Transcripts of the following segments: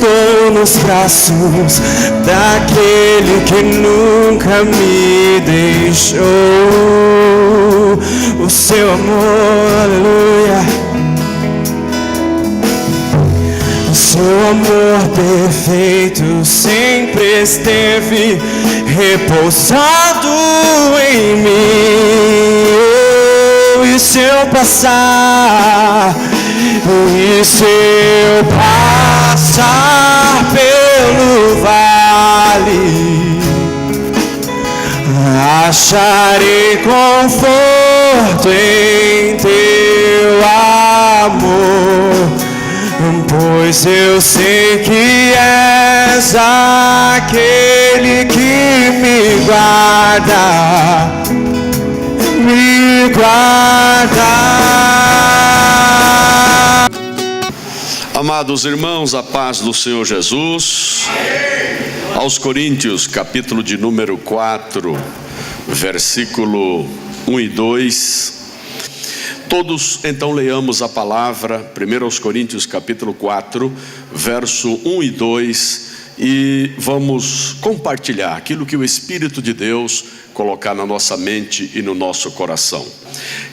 estou nos braços daquele que nunca me deixou. O seu amor, aleluia, o seu amor perfeito sempre esteve repousado em mim. E se eu passar, e se eu passar pelo vale, acharei conforto em teu amor, pois eu sei que és aquele que me guarda, me guarda. Amados irmãos, a paz do Senhor Jesus. Aos Coríntios, capítulo de número 4, versículo 1 e 2. Todos então leiamos a palavra, 1 aos Coríntios capítulo 4, verso 1 e 2, e vamos compartilhar aquilo que o Espírito de Deus colocar na nossa mente e no nosso coração.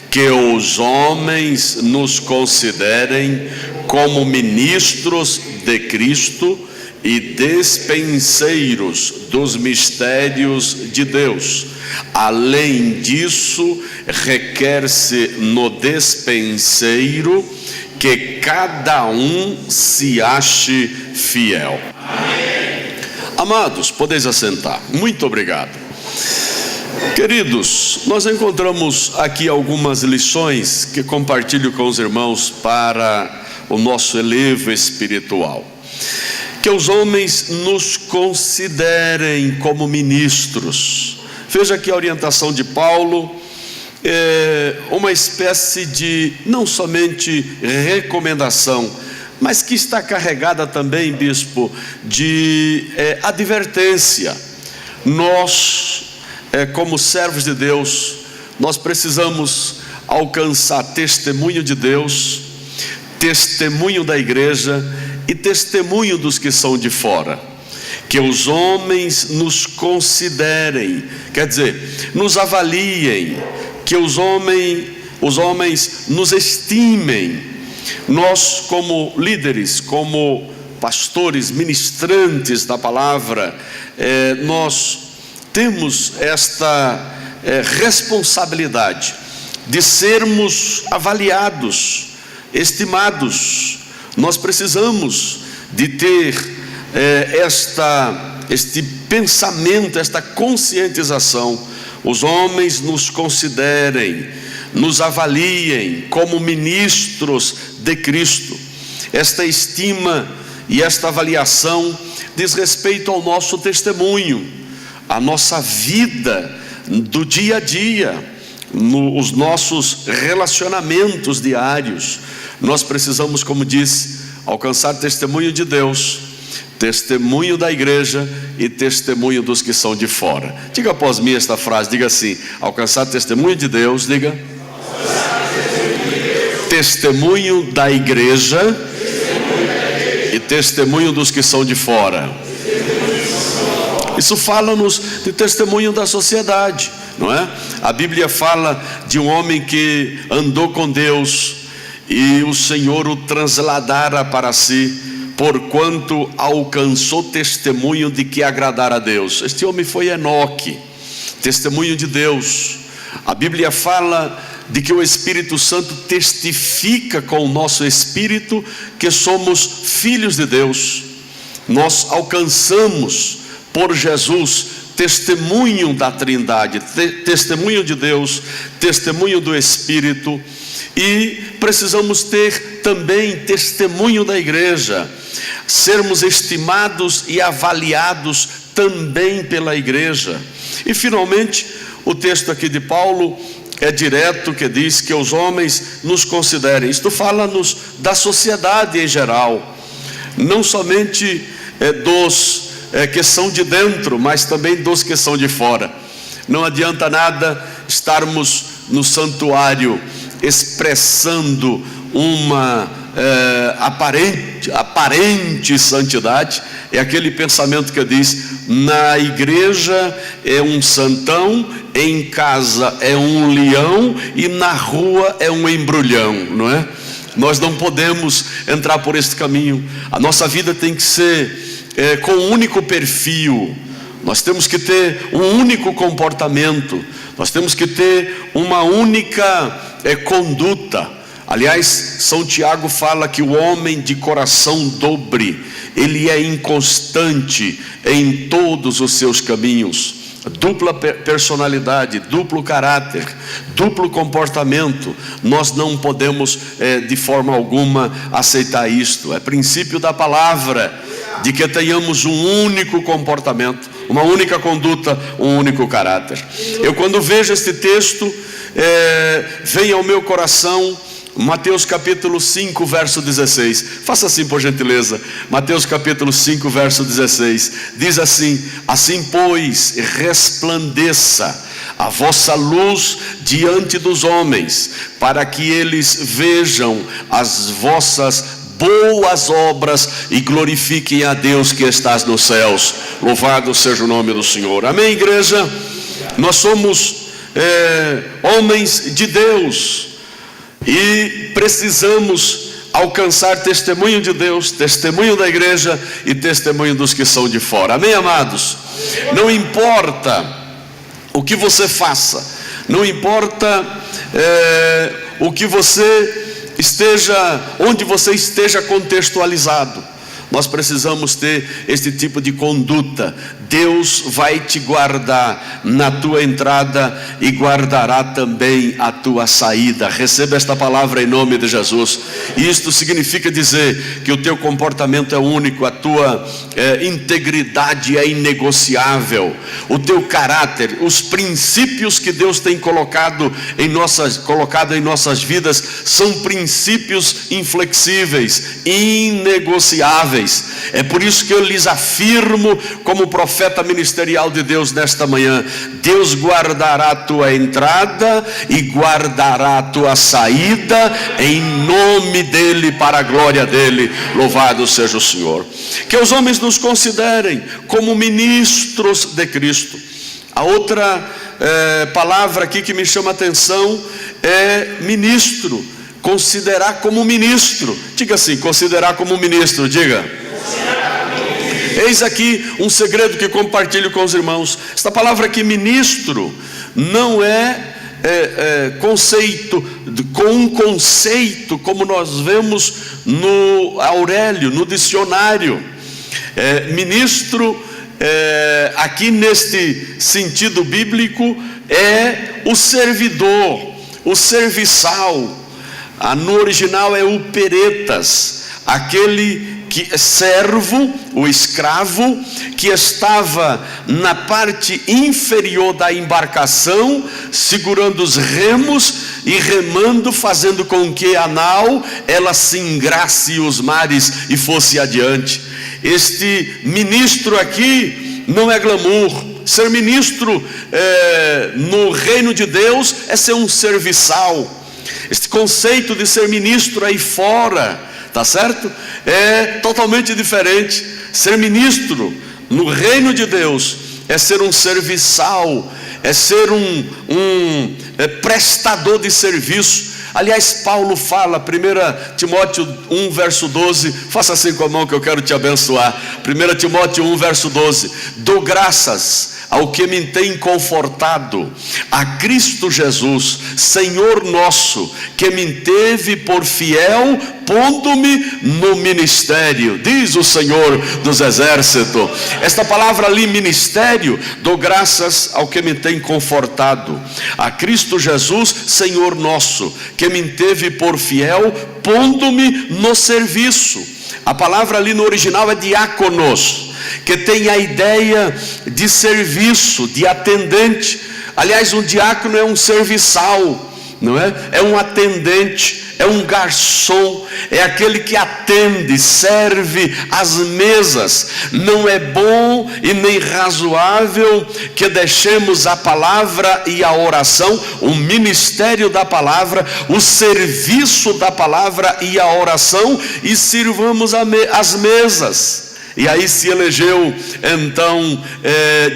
Que os homens nos considerem como ministros de Cristo e despenseiros dos mistérios de Deus. Além disso, requer-se no despenseiro que cada um se ache fiel. Amém. Amados, podeis assentar. Muito obrigado. Queridos, nós encontramos aqui algumas lições que compartilho com os irmãos para o nosso elevo espiritual. Que os homens nos considerem como ministros. Veja aqui a orientação de Paulo, uma espécie de, não somente recomendação, mas que está carregada também, bispo, de advertência. Nós, como servos de Deus, nós precisamos alcançar testemunho de Deus, testemunho da igreja e testemunho dos que são de fora. Que os homens nos considerem, quer dizer, nos avaliem, que os homens nos estimem. Nós, como líderes, como pastores, ministrantes da palavra, nós temos esta responsabilidade de sermos avaliados, estimados. Nós precisamos de ter este pensamento, esta conscientização. Os homens nos considerem, nos avaliem como ministros de Cristo. Esta estima e esta avaliação diz respeito ao nosso testemunho, à nossa vida do dia a dia, os nossos relacionamentos diários. Nós precisamos, como disse, alcançar testemunho de Deus, testemunho da igreja e testemunho dos que são de fora. Diga após mim esta frase, diga assim: alcançar testemunho de Deus, diga, testemunho da igreja e testemunho dos que são de fora. Isso fala-nos de testemunho da sociedade, não é? A Bíblia fala de um homem que andou com Deus e o Senhor o transladara para si, porquanto alcançou testemunho de que agradara a Deus. Este homem foi Enoque, testemunho de Deus. A Bíblia fala de que o Espírito Santo testifica com o nosso espírito que somos filhos de Deus. Nós alcançamos por Jesus testemunho da Trindade, testemunho de Deus, testemunho do Espírito. E precisamos ter também testemunho da igreja, sermos estimados e avaliados também pela igreja. E finalmente, o texto aqui de Paulo é direto, que diz que os homens nos considerem. Isto fala-nos da sociedade em geral, não somente dos que são de dentro, mas também dos que são de fora. Não adianta nada estarmos no santuário expressando uma aparente santidade, é aquele pensamento que diz: na igreja é um santão, em casa é um leão e na rua é um embrulhão, não é? Nós não podemos entrar por este caminho. A nossa vida tem que ser com um único perfil. Nós temos que ter um único comportamento. Nós temos que ter uma única conduta. Aliás, São Tiago fala que o homem de coração dobre, ele é inconstante em todos os seus caminhos. Dupla personalidade, duplo caráter, duplo comportamento. Nós não podemos de forma alguma aceitar isto. É princípio da palavra de que tenhamos um único comportamento, uma única conduta, um único caráter. Eu, quando vejo este texto, vem ao meu coração Mateus capítulo 5, verso 16. Faça assim, por gentileza. Mateus capítulo 5, verso 16. Diz assim: assim, pois, resplandeça a vossa luz diante dos homens, para que eles vejam as vossas boas obras e glorifiquem a Deus que estás nos céus. Louvado seja o nome do Senhor. Amém, igreja? Nós somos homens de Deus e precisamos alcançar testemunho de Deus, testemunho da igreja e testemunho dos que são de fora. Amém, amados? Não importa o que você faça, não importa o que você esteja, onde você esteja contextualizado, nós precisamos ter este tipo de conduta. Deus vai te guardar na tua entrada e guardará também a tua saída. Receba esta palavra em nome de Jesus. Isto significa dizer que o teu comportamento é único, a tua integridade é inegociável, o teu caráter, os princípios que Deus tem colocado em nossas vidas são princípios inflexíveis, inegociáveis. É por isso que eu lhes afirmo, como profeta ministerial de Deus nesta manhã: Deus guardará a tua entrada e guardará a tua saída, em nome dEle, para a glória dEle. Louvado seja o Senhor. Que os homens nos considerem como ministros de Cristo. A outra palavra aqui que me chama a atenção é ministro. Considerar como ministro. Diga assim: considerar como ministro. Diga. Eis aqui um segredo que compartilho com os irmãos. Esta palavra aqui, ministro, não com um conceito como nós vemos no Aurélio, no dicionário. Ministro, aqui neste sentido bíblico, é o servidor, o serviçal. No original é o peretas, aquele que é servo, o escravo, que estava na parte inferior da embarcação, segurando os remos e remando, fazendo com que a nau ela singrasse os mares e fosse adiante. Este ministro aqui não é glamour. Ser ministro no reino de Deus é ser um serviçal. Este conceito de ser ministro aí fora, tá certo? É totalmente diferente. Ser ministro no reino de Deus é ser um serviçal, é ser um prestador de serviço. Aliás, Paulo fala, 1 Timóteo 1, verso 12, faça assim com a mão que eu quero te abençoar. 1 Timóteo 1, verso 12: dou graças ao que me tem confortado, a Cristo Jesus, Senhor nosso, que me teve por fiel, pondo-me no ministério, diz o Senhor dos exércitos. Esta palavra ali, ministério, dou graças ao que me tem confortado, a Cristo Jesus, Senhor nosso, que me teve por fiel, pondo-me no serviço. A palavra ali no original é diáconos, que tem a ideia de serviço, de atendente. Aliás, um diácono é um serviçal, não é? É um atendente, é um garçom, é aquele que atende, serve as mesas. Não é bom e nem razoável que deixemos a palavra e a oração, o ministério da palavra, o serviço da palavra e a oração, e sirvamos as mesas. E aí se elegeu então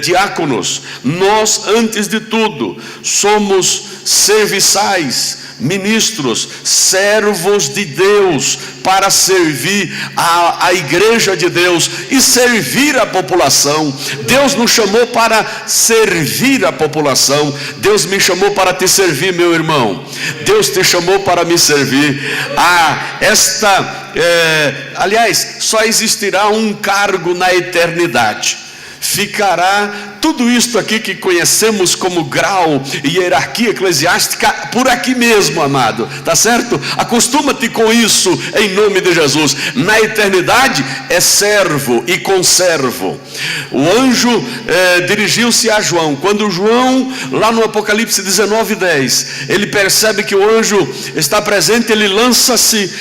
diáconos. Nós, antes de tudo, somos serviçais, ministros, servos de Deus, para servir a igreja de Deus e servir a população. Deus nos chamou para servir a população. Deus me chamou para te servir, meu irmão. Deus te chamou para me servir. Aliás, só existirá um cargo na eternidade. Ficará tudo isto aqui que conhecemos como grau e hierarquia eclesiástica por aqui mesmo, amado, tá certo? Acostuma-te com isso em nome de Jesus. Na eternidade é servo e conservo. O anjo dirigiu-se a João. Quando João, lá no Apocalipse 19:10, ele percebe que o anjo está presente, ele lança-se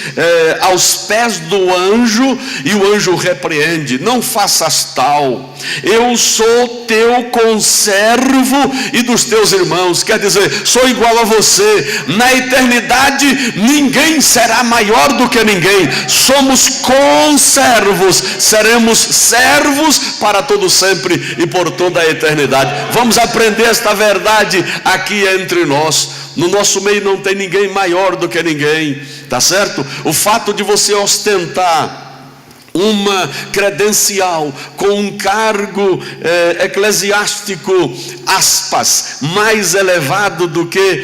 aos pés do anjo, e o anjo repreende: não faças tal, eu sou teu conservo e dos teus irmãos. Quer dizer, sou igual a você. Na eternidade ninguém será maior do que ninguém. Somos conservos, seremos servos para todo sempre e por toda a eternidade. Vamos aprender esta verdade aqui entre nós. No nosso meio não tem ninguém maior do que ninguém, tá certo? O fato de você ostentar uma credencial com um cargo eclesiástico, aspas, mais elevado do que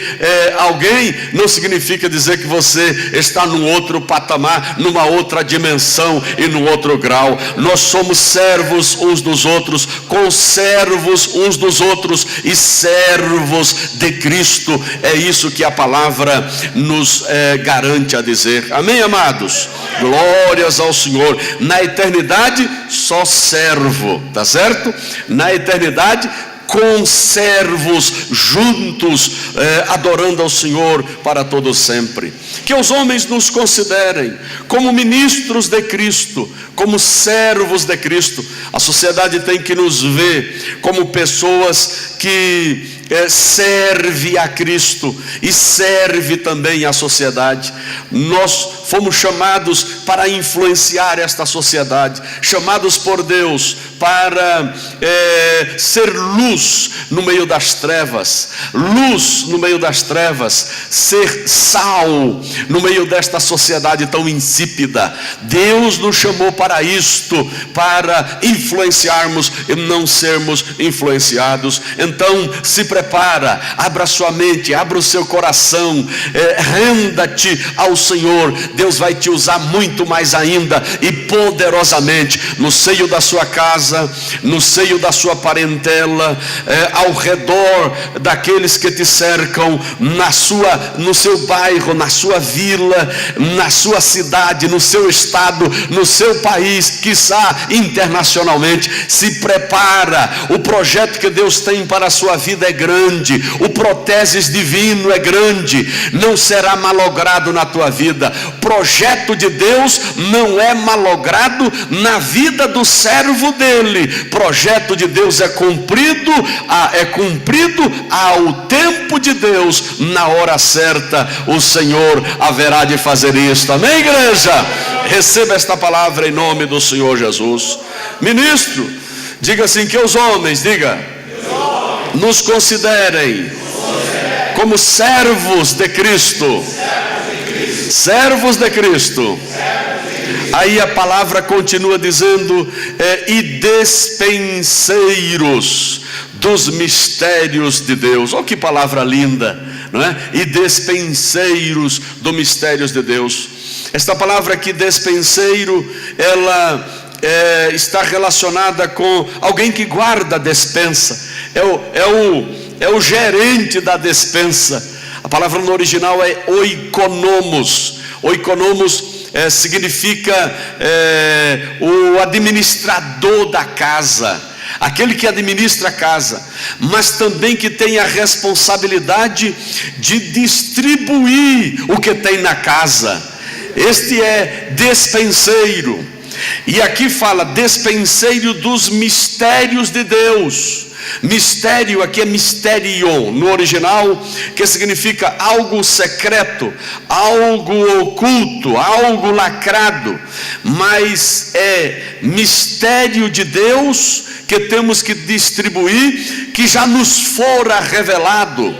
alguém, não significa dizer que você está num outro patamar, numa outra dimensão e num outro grau. Nós somos servos uns dos outros, conservos uns dos outros e servos de Cristo. É isso que a palavra nos garante a dizer. Amém, amados? Glórias ao Senhor. Na eternidade, só servo, tá certo? Na eternidade, conservos juntos, adorando ao Senhor para todo sempre. Que os homens nos considerem como ministros de Cristo, como servos de Cristo. A sociedade tem que nos ver como pessoas que serve a Cristo e serve também a sociedade. Nós fomos chamados para influenciar esta sociedade, chamados por Deus para ser luz no meio das trevas, luz no meio das trevas, ser sal no meio desta sociedade tão insípida. Deus nos chamou para isto, para influenciarmos e não sermos influenciados. Então se prepara, abra sua mente, abra o seu coração, renda-te ao Senhor. Deus vai te usar muito mais ainda e poderosamente no seio da sua casa, no seio da sua parentela, ao redor daqueles que te cercam, no seu bairro, na sua vila, na sua cidade, no seu estado, no seu país, quiçá internacionalmente. Se prepara, o projeto que Deus tem para a sua vida é grande, o protésis divino é grande, não será malogrado na tua vida. Projeto de Deus não é malogrado na vida do servo dele. Projeto de Deus é cumprido ao tempo de Deus. Na hora certa o Senhor haverá de fazer isto. Amém, igreja? Receba esta palavra em nome do Senhor Jesus. Ministro, diga assim: que os homens, nos considerem como servos de Cristo. Servos de Cristo. Aí a palavra continua dizendo: e despenseiros dos mistérios de Deus. Olha que palavra linda, não é? E despenseiros dos mistérios de Deus. Esta palavra aqui, despenseiro, ela está relacionada com alguém que guarda a despensa. É o gerente da despensa. A palavra no original é oikonomos. Oikonomos significa o administrador da casa, aquele que administra a casa, mas também que tem a responsabilidade de distribuir o que tem na casa. Este é despenseiro. E aqui fala despenseiro dos mistérios de Deus. Mistério aqui é mysterion no original, que significa algo secreto, algo oculto, algo lacrado, mas é mistério de Deus que temos que distribuir, que já nos fora revelado.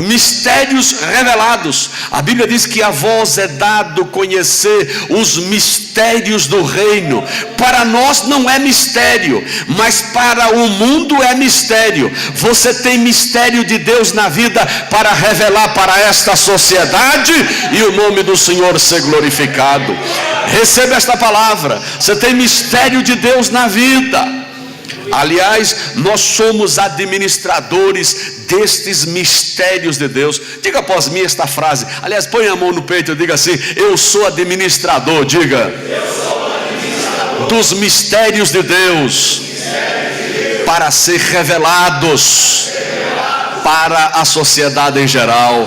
Mistérios revelados. A Bíblia diz que a vós é dado conhecer os mistérios do reino. Para nós não é mistério, mas para o mundo é mistério. Você tem mistério de Deus na vida para revelar para esta sociedade e o nome do Senhor ser glorificado. Receba esta palavra. Você tem mistério de Deus na vida. Aliás, nós somos administradores destes mistérios de Deus. Diga após mim esta frase. Aliás, põe a mão no peito e diga assim: eu sou administrador. Diga: eu sou administrador dos mistérios de Deus, para ser revelados para a sociedade em geral.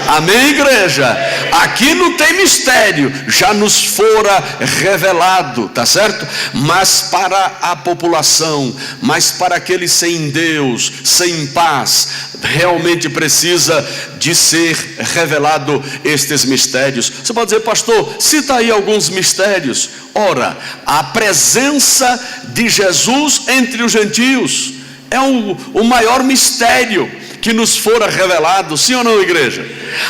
Amém, igreja? Aqui não tem mistério, já nos fora revelado, tá certo? Mas para a população, mas para aqueles sem Deus, sem paz, realmente precisa de ser revelado estes mistérios. Você pode dizer: pastor, cita aí alguns mistérios. Ora, a presença de Jesus entre os gentios é o maior mistério que nos fora revelado, sim ou não, igreja?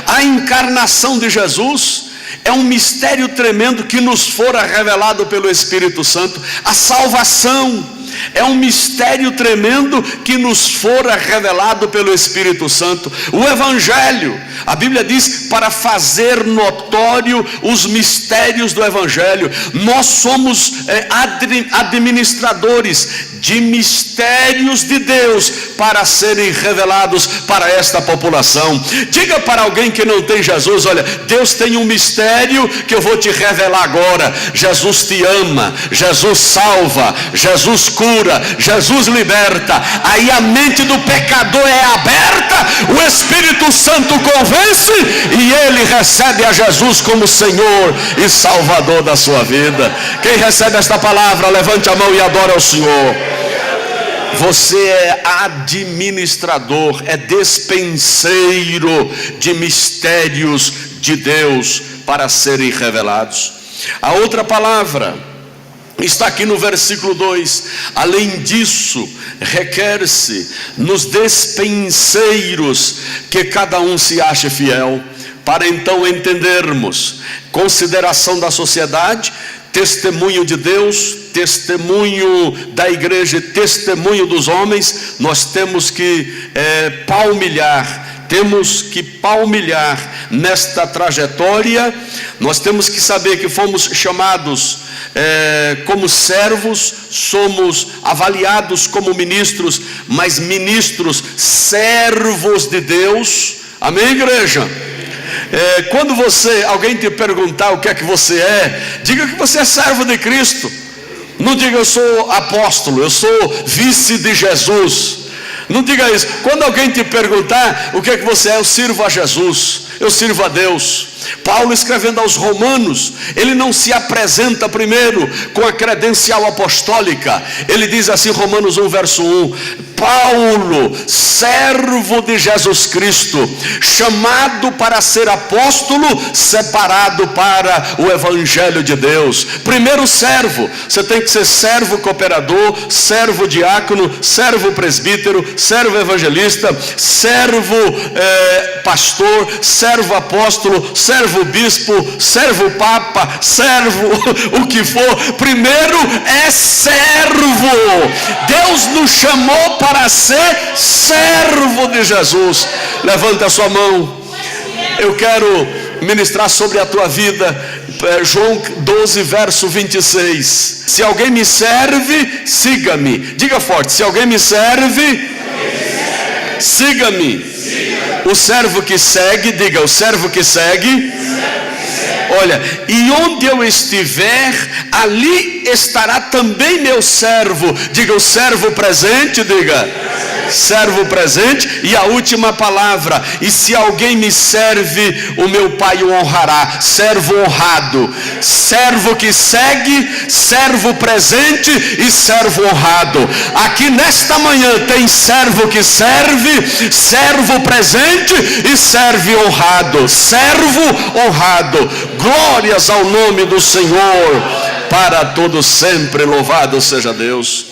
A encarnação de Jesus é um mistério tremendo que nos fora revelado pelo Espírito Santo. A salvação é um mistério tremendo que nos fora revelado pelo Espírito Santo. O Evangelho, a Bíblia diz, para fazer notório os mistérios do Evangelho. Nós somos administradores de mistérios de Deus para serem revelados para esta população. Diga para alguém que não tem Jesus: olha, Deus tem um mistério que eu vou te revelar agora. Jesus te ama, Jesus salva, Jesus cura, Jesus liberta. Aí a mente do pecador é aberta, o Espírito Santo convence e ele recebe a Jesus como Senhor e Salvador da sua vida. Quem recebe esta palavra, levante a mão e adore ao Senhor. Você é administrador, é despenseiro de mistérios de Deus para serem revelados. A outra palavra está aqui no versículo 2. Além disso, requer-se nos despenseiros que cada um se ache fiel, para então entendermos consideração da sociedade, testemunho de Deus, testemunho da igreja, testemunho dos homens. Nós temos que palmilhar nesta trajetória. Nós temos que saber que fomos chamados como servos, somos avaliados como ministros, mas ministros servos de Deus. Amém, igreja? Quando alguém te perguntar o que é que você é, diga que você é servo de Cristo. Não diga: eu sou apóstolo, eu sou vice de Jesus. Não diga isso. Quando alguém te perguntar o que é que você é, eu sirvo a Jesus, eu sirvo a Deus. Paulo, escrevendo aos Romanos, ele não se apresenta primeiro com a credencial apostólica. Ele diz assim, Romanos 1 verso 1: Paulo, servo de Jesus Cristo, chamado para ser apóstolo, separado para o Evangelho de Deus. Primeiro servo, você tem que ser servo cooperador, servo diácono, servo presbítero, servo evangelista, servo pastor, servo apóstolo, servo bispo, servo papa, servo o que for. Primeiro é servo. Deus nos chamou para ser servo de Jesus. Levanta a sua mão. Eu quero ministrar sobre a tua vida. João 12 verso 26. Se alguém me serve, siga-me. Diga forte: se alguém me serve, siga-me. O servo que segue, diga: o servo que segue Olha, e onde eu estiver, ali estará também meu servo. Diga o servo presente, diga. Servo presente. E a última palavra: e se alguém me serve, o meu Pai o honrará. Servo honrado, servo que segue, servo presente e servo honrado. Aqui nesta manhã tem servo que serve, servo presente e servo honrado. Servo honrado. Glórias ao nome do Senhor, para todo sempre. Louvado seja Deus.